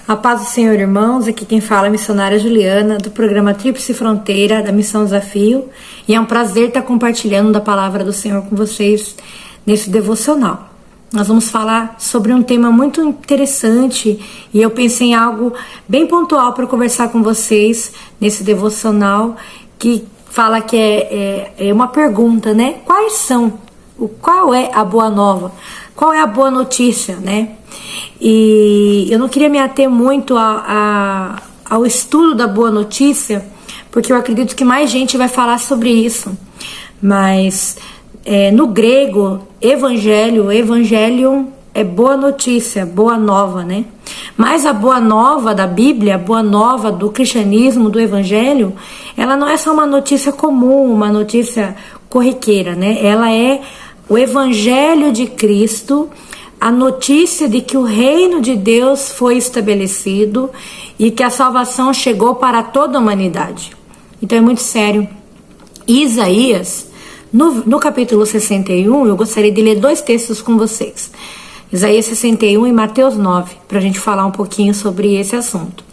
A paz do Senhor, irmãos. Aqui quem fala é a missionária Juliana, do programa Tríplice Fronteira, da Missão Desafio. E é um prazer estar compartilhando da palavra do Senhor com vocês nesse devocional. Nós vamos falar sobre um tema muito interessante e eu pensei em algo bem pontual para conversar com vocês nesse devocional, que fala que é uma pergunta, né? Qual é a boa nova? Qual é a boa notícia, né? E eu não queria me ater muito ao estudo da boa notícia, porque eu acredito que mais gente vai falar sobre isso. Mas no grego, evangelium é boa notícia, boa nova, né? Mas a boa nova da Bíblia, a boa nova do cristianismo, do evangelho, ela não é só uma notícia comum, uma notícia corriqueira, né? Ela é o evangelho de Cristo, a notícia de que o reino de Deus foi estabelecido e que a salvação chegou para toda a humanidade. Então é muito sério. Isaías, no capítulo 61, eu gostaria de ler dois textos com vocês. Isaías 61 e Mateus 9, para a gente falar um pouquinho sobre esse assunto.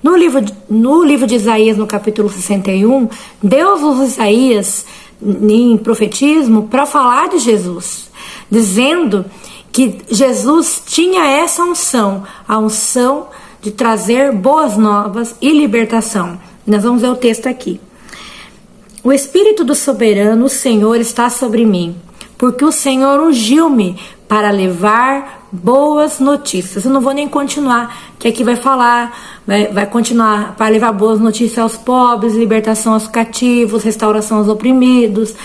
No livro de Isaías, no capítulo 61, Deus usa Isaías em profetismo para falar de Jesus, dizendo que Jesus tinha essa unção, a unção de trazer boas novas e libertação. Nós vamos ver o texto aqui. O Espírito do Soberano, o Senhor, está sobre mim, porque o Senhor ungiu-me para levar boas notícias. Eu não vou nem continuar, que aqui vai falar, vai continuar, para levar boas notícias aos pobres, libertação aos cativos, restauração aos oprimidos,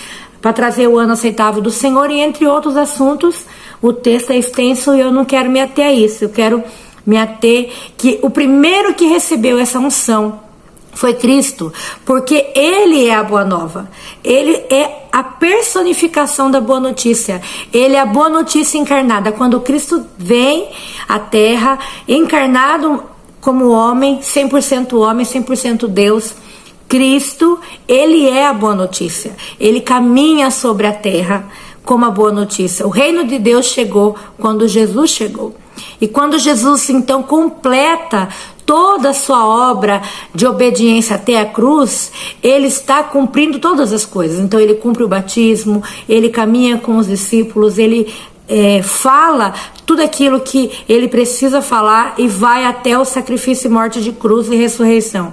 para trazer o ano aceitável do Senhor, e entre outros assuntos. O texto é extenso e eu não quero me ater a isso. Eu quero me ater que o primeiro que recebeu essa unção foi Cristo, porque Ele é a boa nova. Ele é a personificação da boa notícia. Ele é a boa notícia encarnada. Quando Cristo vem à Terra, encarnado como homem, 100% Deus, Cristo, Ele é a boa notícia. Ele caminha sobre a terra como a boa notícia. O reino de Deus chegou quando Jesus chegou. E quando Jesus então completa toda a sua obra de obediência até a cruz, ele está cumprindo todas as coisas. Então ele cumpre o batismo, ele caminha com os discípulos, ele fala tudo aquilo que ele precisa falar e vai até o sacrifício e morte de cruz e ressurreição.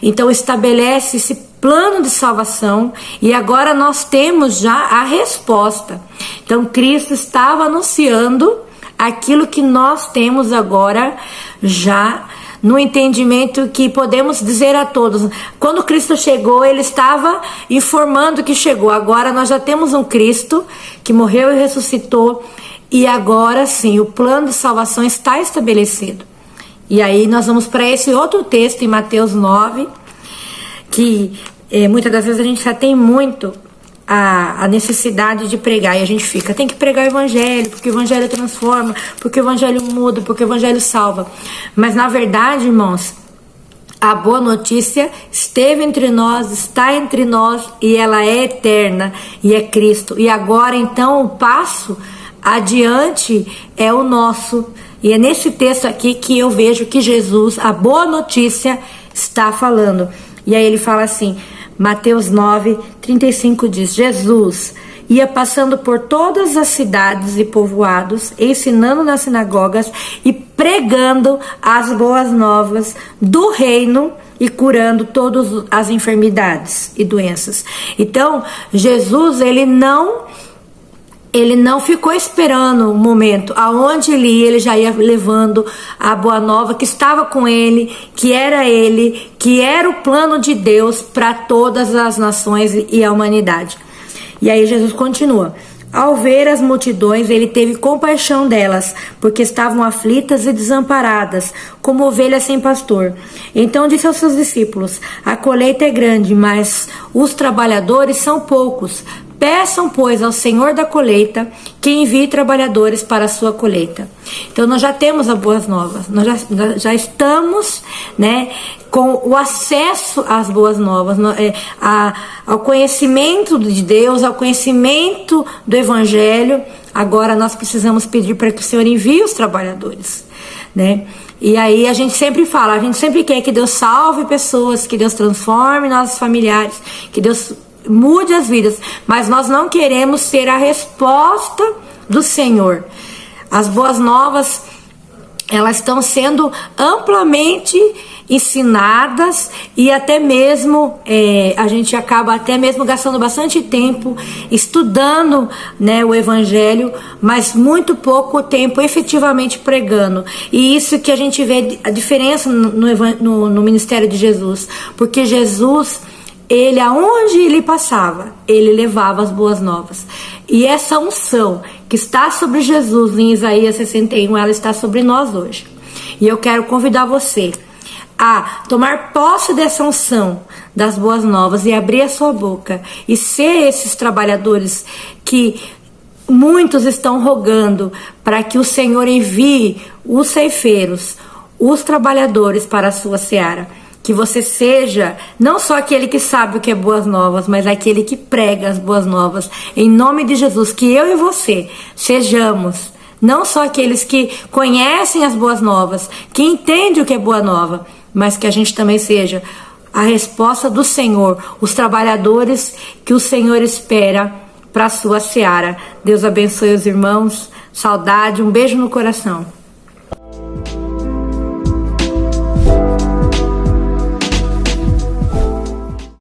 Então estabelece esse plano de salvação e agora nós temos já a resposta. Então Cristo estava anunciando aquilo que nós temos agora já no entendimento que podemos dizer a todos. Quando Cristo chegou, ele estava informando que chegou. Agora nós já temos um Cristo que morreu e ressuscitou e agora sim o plano de salvação está estabelecido. E aí nós vamos para esse outro texto em Mateus 9, que muitas das vezes a gente já tem muito a necessidade de pregar, e a gente tem que pregar o evangelho, porque o evangelho transforma, porque o evangelho muda, porque o evangelho salva. Mas na verdade, irmãos, a boa notícia esteve entre nós, está entre nós, e ela é eterna, e é Cristo. E agora então o passo adiante é o nosso. E é nesse texto aqui que eu vejo que Jesus, a boa notícia, está falando. E aí ele fala assim, Mateus 9, 35 diz, Jesus ia passando por todas as cidades e povoados, ensinando nas sinagogas e pregando as boas novas do reino e curando todas as enfermidades e doenças. Então, Jesus, ele não ficou esperando o momento aonde ele ia, ele já ia levando a boa nova que estava com ele, que era o plano de Deus para todas as nações e a humanidade. E aí Jesus continua. Ao ver as multidões, ele teve compaixão delas, porque estavam aflitas e desamparadas, como ovelhas sem pastor. Então disse aos seus discípulos, a colheita é grande, mas os trabalhadores são poucos. Peçam, pois, ao Senhor da colheita que envie trabalhadores para a sua colheita. Então nós já temos as boas novas, nós já estamos, né, com o acesso às boas novas, ao conhecimento de Deus, ao conhecimento do Evangelho. Agora nós precisamos pedir para que o Senhor envie os trabalhadores, né? E aí a gente sempre fala, a gente sempre quer que Deus salve pessoas, que Deus transforme nossos familiares, que Deus mude as vidas, mas nós não queremos ser a resposta do Senhor. As boas novas, elas estão sendo amplamente ensinadas e até mesmo a gente acaba até mesmo gastando bastante tempo estudando, né, o Evangelho, mas muito pouco tempo efetivamente pregando. E isso que a gente vê a diferença no ministério de Jesus, porque Jesus, ele, aonde ele passava, ele levava as boas novas. E essa unção que está sobre Jesus em Isaías 61, ela está sobre nós hoje. E eu quero convidar você a tomar posse dessa unção das boas novas e abrir a sua boca e ser esses trabalhadores que muitos estão rogando para que o Senhor envie os ceifeiros, os trabalhadores para a sua seara. Que você seja não só aquele que sabe o que é boas novas, mas aquele que prega as boas novas. Em nome de Jesus, que eu e você sejamos não só aqueles que conhecem as boas novas, que entendem o que é boa nova, mas que a gente também seja a resposta do Senhor, os trabalhadores que o Senhor espera para a sua seara. Deus abençoe os irmãos, saudade, um beijo no coração.